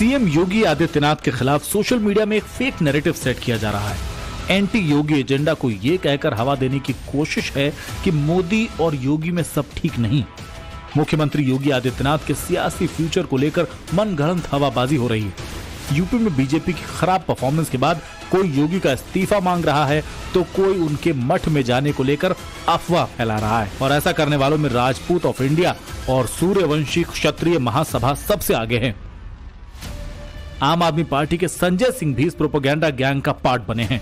CM Yogi Adityanath के खिलाफ social media में एक फेक नैरेटिव सेट किया जा रहा है। एंटी योगी एजेंडा को ये कहकर हवा देने की कोशिश है कि मोदी और योगी में सब ठीक नहीं। मुख्यमंत्री योगी आदित्यनाथ के सियासी फ्यूचर को लेकर मनगढ़ंत हवाबाजी हो रही है। यूपी में बीजेपी की खराब परफॉर्मेंस के बाद कोई योगी का इस्तीफा मांग रहा है तो कोई उनके मठ में जाने को लेकर अफवाह फैला रहा है। और ऐसा करने वालों में राजपूत ऑफ इंडिया और सूर्यवंशी क्षत्रिय महासभा सबसे आगे हैं। आम आदमी पार्टी के संजय सिंह भी इस प्रोपेगेंडा गैंग का पार्ट बने हैं।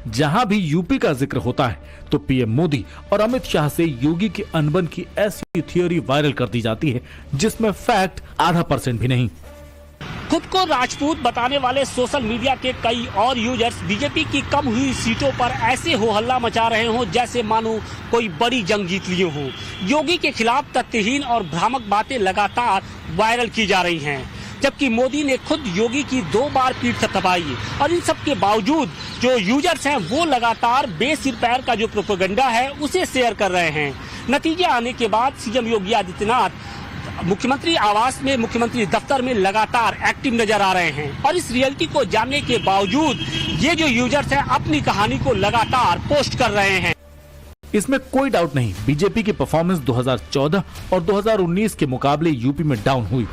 जहां भी यूपी का जिक्र होता है तो पीएम मोदी और अमित शाह से योगी के अनबन की ऐसी थियोरी वायरल कर दी जाती है जिसमें फैक्ट 0.5% भी नहीं। खुद को राजपूत बताने वाले सोशल मीडिया के कई और यूजर्स बीजेपी की कम हुई सीटों पर ऐसे हो हल्ला मचा रहे हों जैसे मानो कोई बड़ी जंग जीत लिए हो। योगी के खिलाफ तथ्यहीन और भ्रामक बातें लगातार वायरल की जा रही हैं, जबकि मोदी ने खुद योगी की 2 बार पीठ थपथपाई। और इन सब के बावजूद जो यूजर्स हैं वो लगातार बेसिर पैर का जो प्रोपेगेंडा है उसे शेयर कर रहे हैं। नतीजे आने के बाद सीएम योगी आदित्यनाथ मुख्यमंत्री आवास में, मुख्यमंत्री दफ्तर में लगातार एक्टिव नजर आ रहे हैं। और इस रियलिटी को जानने के बावजूद ये जो यूजर्स हैं अपनी कहानी को लगातार पोस्ट कर रहे हैं। इसमें कोई डाउट नहीं, बीजेपी की परफॉर्मेंस 2014 और 2019 के मुकाबले यूपी में डाउन हुई।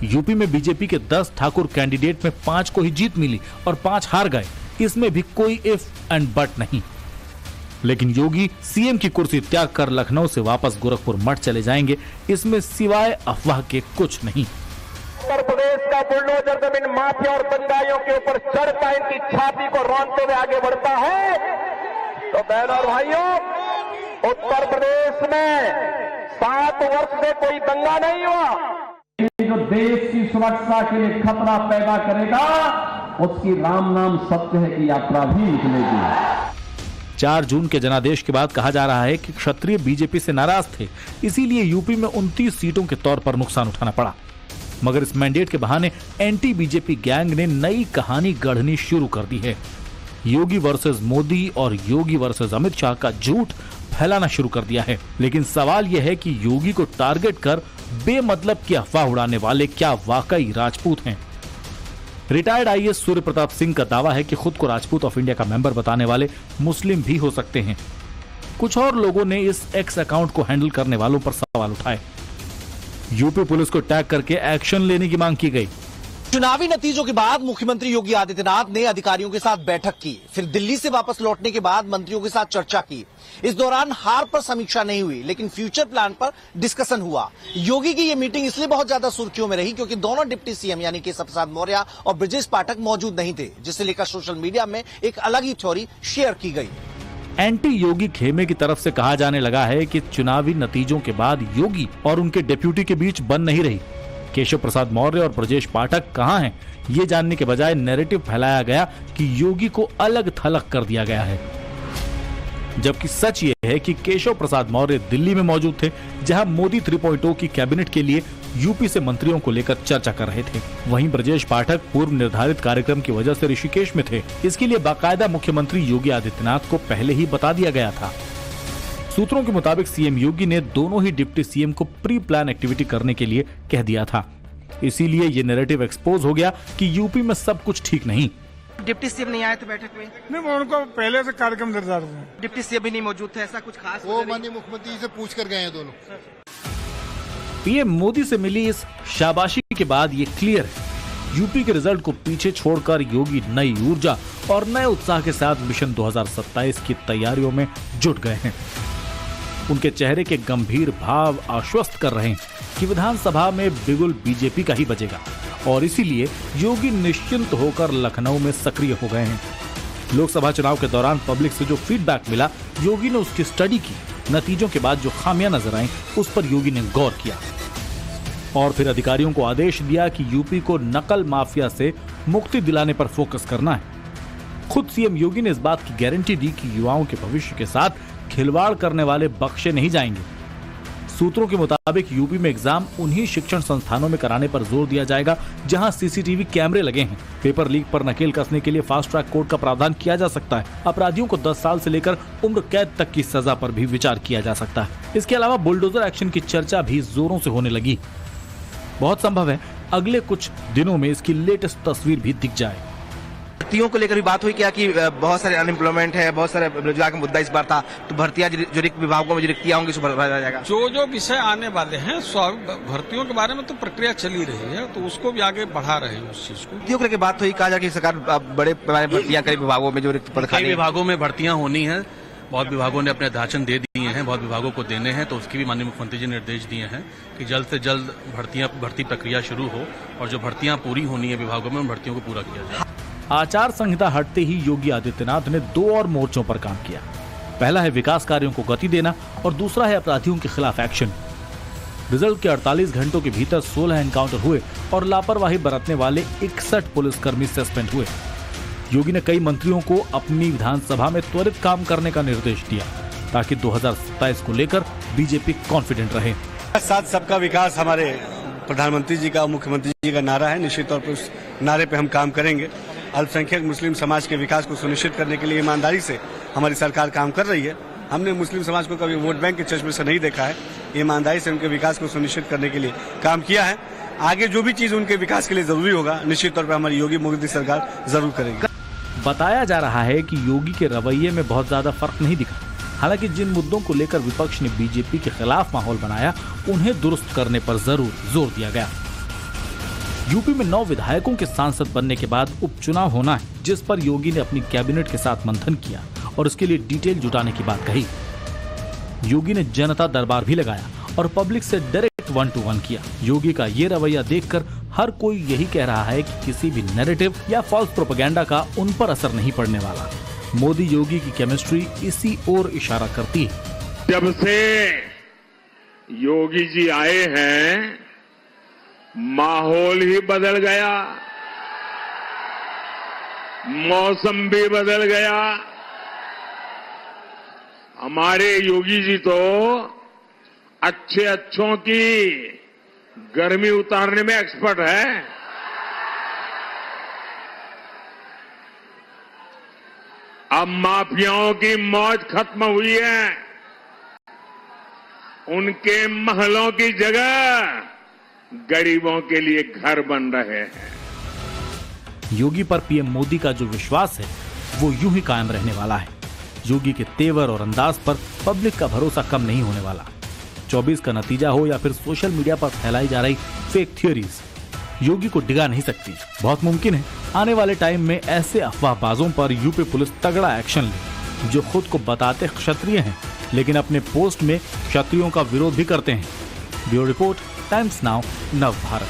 यूपी में बीजेपी के 10 ठाकुर कैंडिडेट में 5 को ही जीत मिली और 5 हार गए। इसमें भी कोई इफ एंड बट नहीं। लेकिन योगी सीएम की कुर्सी त्याग कर लखनऊ से वापस गोरखपुर मठ चले जाएंगे, इसमें सिवाय अफवाह के कुछ नहीं। उत्तर प्रदेश का बुलडोजर जब इन माफिया और दंगाइयों के ऊपर चढ़ता, इनकी छाती को रौंदते हुए आगे बढ़ता है तो बहनों और भाइयों, उत्तर प्रदेश में 7 वर्ष से कोई दंगा नहीं हुआ। जो देश की सुरक्षा के लिए खतरा पैदा करेगा उसकी राम नाम सत्य है की यात्रा भी निकलेगी। 4 जून के जनादेश के बाद कहा जा रहा है कि क्षत्रिय बीजेपी से नाराज थे, इसीलिए यूपी में 29 सीटों के तौर पर नुकसान उठाना पड़ा। मगर इस मैंडेट के बहाने एंटी बीजेपी गैंग ने नई कहानी गढ़नी शुरू कर दी है। योगी वर्सेस मोदी और योगी वर्सेस अमित शाह का झूठ फैलाना शुरू कर दिया है। लेकिन सवाल यह है कि योगी को टारगेट कर बेमतलब की अफवाह उड़ाने वाले क्या वाकई राजपूत हैं? रिटायर्ड आईएएस सूर्य प्रताप सिंह का दावा है कि खुद को राजपूत ऑफ इंडिया का मेंबर बताने वाले मुस्लिम भी हो सकते हैं। कुछ और लोगों ने इस एक्स अकाउंट को हैंडल करने वालों पर सवाल उठाए। यूपी पुलिस को टैग करके एक्शन लेने की मांग की गई। चुनावी नतीजों के बाद मुख्यमंत्री योगी आदित्यनाथ ने अधिकारियों के साथ बैठक की, फिर दिल्ली से वापस लौटने के बाद मंत्रियों के साथ चर्चा की। इस दौरान हार पर समीक्षा नहीं हुई, लेकिन फ्यूचर प्लान पर डिस्कशन हुआ। योगी की ये मीटिंग इसलिए बहुत ज्यादा सुर्खियों में रही क्योंकि दोनों डिप्टी सीएम यानी केशव प्रसाद मौर्य और ब्रजेश पाठक मौजूद नहीं थे, जिसे लेकर सोशल मीडिया में एक अलग ही थ्योरी शेयर की गई। एंटी योगी खेमे की तरफ से कहा जाने लगा है कि चुनावी नतीजों के बाद योगी और उनके डिप्यूटी के बीच बन नहीं रही। केशव प्रसाद मौर्य और ब्रजेश पाठक कहां हैं, ये जानने के बजाय नैरेटिव फैलाया गया कि योगी को अलग थलग कर दिया गया है। जबकि सच ये है कि केशव प्रसाद मौर्य दिल्ली में मौजूद थे, जहां मोदी 3.0 की कैबिनेट के लिए यूपी से मंत्रियों को लेकर चर्चा कर रहे थे। वहीं ब्रजेश पाठक पूर्व निर्धारित कार्यक्रम की वजह से ऋषिकेश में थे। इसके लिए बाकायदा मुख्यमंत्री योगी आदित्यनाथ को पहले ही बता दिया गया था। सूत्रों के मुताबिक सीएम योगी ने दोनों ही डिप्टी सीएम को प्री प्लान एक्टिविटी करने के लिए कह दिया था। इसीलिए ये नैरेटिव एक्सपोज हो गया कि यूपी में सब कुछ ठीक नहीं। डिप्टी सीएम नहीं आए थे बैठक में? नहीं, वो उनको पहले से कार्यक्रम निर्धारित है। डिप्टी सीएम भी नहीं मौजूद थे, ऐसा कुछ खास? वो माननीय मुख्यमंत्री से पूछ कर गए हैं दोनों। पीएम मोदी से मिली इस शाबाशी के बाद ये क्लियर है, यूपी के रिजल्ट को पीछे छोड़कर योगी नई ऊर्जा और नए उत्साह के साथ मिशन 2027 की तैयारियों में जुट गए हैं। उनके चेहरे के गंभीर भाव आश्वस्त कर रहे हैं कि विधानसभा में बिगुल बीजेपी का ही बजेगा और इसीलिए योगी निश्चिंत होकर लखनऊ में सक्रिय हो गए हैं। लोकसभा चुनाव के दौरान पब्लिक से जो फीडबैक मिला, योगी ने उसकी स्टडी की। नतीजों के बाद जो खामियां नजर आईं, उस पर योगी ने गौर किया और फिर अधिकारियों को आदेश दिया कि यूपी को नकल माफिया से मुक्ति दिलाने पर फोकस करना है। खुद सीएम योगी ने इस बात की गारंटी दी कि युवाओं के भविष्य के साथ खिलवाड़ करने वाले बख्शे नहीं जाएंगे। सूत्रों के मुताबिक यूपी में एग्जाम उन्हीं शिक्षण संस्थानों में कराने पर जोर दिया जाएगा जहां सीसीटीवी कैमरे लगे हैं। पेपर लीक पर नकेल कसने के लिए फास्ट ट्रैक कोर्ट का प्रावधान किया जा सकता है। अपराधियों को 10 साल से लेकर उम्र कैद तक की सजा पर भी विचार किया जा सकता है। इसके अलावा बुलडोजर एक्शन की चर्चा भी जोरों से होने लगी। बहुत संभव है अगले कुछ दिनों में इसकी लेटेस्ट तस्वीर भी दिख जाए। भर्तियों को लेकर भी बात हुई क्या कि बहुत सारे अनएम्प्लॉयमेंट है, बहुत सारे बेरोजगार का मुद्दा इस बार था, तो भर्तियां जो रिक्त विभागों में जो रिक्तियां होंगी उसको भरा जाएगा। जो विषय आने वाले हैं भर्तियों के बारे में तो प्रक्रिया चली रही है, तो उसको भी आगे बढ़ा रहे हैं उस चीज को। भर्तियों को लेकर बात हुई, कहा जा कि सरकार बड़े पैमाने पर भर्तियां कई विभागों में जो रिक्त पद खाली विभागों में भर्तियां होनी है। बहुत विभागों ने अपने अध्याचन दे दिए हैं, बहुत विभागों को देने हैं, तो उसकी भी माननीय मुख्यमंत्री जी ने निर्देश दिए हैं कि जल्द से जल्द भर्ती प्रक्रिया शुरू हो और जो भर्तियां पूरी होनी है विभागों में उन भर्तियों को पूरा किया जाए। आचार संहिता हटते ही योगी आदित्यनाथ ने 2 और मोर्चों पर काम किया। पहला है विकास कार्यों को गति देना और दूसरा है अपराधियों के खिलाफ एक्शन। रिजल्ट के 48 घंटों के भीतर 16 एनकाउंटर हुए और लापरवाही बरतने वाले 61 पुलिसकर्मी सस्पेंड हुए। योगी ने कई मंत्रियों को अपनी विधानसभा में त्वरित काम करने का निर्देश दिया ताकि 2027 को लेकर बीजेपी कॉन्फिडेंट रहे। साथ सबका विकास हमारे प्रधानमंत्री जी का, मुख्यमंत्री जी का नारा है। निश्चित तौर पर उस नारे पे हम काम करेंगे। अल्पसंख्यक मुस्लिम समाज के विकास को सुनिश्चित करने के लिए ईमानदारी से हमारी सरकार काम कर रही है। हमने मुस्लिम समाज को कभी वोट बैंक के चश्मे से नहीं देखा है। ईमानदारी से उनके विकास को सुनिश्चित करने के लिए काम किया है। आगे जो भी चीज उनके विकास के लिए जरूरी होगा निश्चित तौर पर हमारी योगी मोदी सरकार जरूर करेगी। बताया जा रहा है कि योगी के रवैये में बहुत ज्यादा फर्क नहीं दिखा। हालांकि जिन मुद्दों को लेकर विपक्ष ने बीजेपी के खिलाफ माहौल बनाया उन्हें दुरुस्त करने पर जरूर जोर दिया गया। यूपी में 9 विधायकों के सांसद बनने के बाद उपचुनाव होना है, जिस पर योगी ने अपनी कैबिनेट के साथ मंथन किया और इसके लिए डिटेल जुटाने की बात कही। योगी ने जनता दरबार भी लगाया और पब्लिक से डायरेक्ट 1-to-1 किया। योगी का ये रवैया देखकर हर कोई यही कह रहा है कि किसी भी नैरेटिव या फॉल्स प्रोपेगेंडा का उन पर असर नहीं पड़ने वाला। मोदी योगी की केमिस्ट्री इसी ओर इशारा करती है। जब से योगी जी आए हैं माहौल ही बदल गया, मौसम भी बदल गया। हमारे योगी जी तो अच्छों की गर्मी उतारने में एक्सपर्ट है। अब माफियाओं की मौज खत्म हुई है। उनके महलों की जगह गरीबों के लिए घर बन रहे हैं। योगी पर पीएम मोदी का जो विश्वास है वो यूं ही कायम रहने वाला है। योगी के तेवर और अंदाज पर पब्लिक का भरोसा कम नहीं होने वाला। 24 का नतीजा हो या फिर सोशल मीडिया पर फैलाई जा रही फेक थ्योरीज योगी को डिगा नहीं सकती। बहुत मुमकिन है आने वाले टाइम में ऐसे अफवाहबाजों पर यूपी पुलिस तगड़ा एक्शन ले जो खुद को बताते क्षत्रिय हैं लेकिन अपने पोस्ट में क्षत्रियों का विरोध भी करते हैं। ब्यूरो रिपोर्ट, टाइम्स नाउ, नव भारत।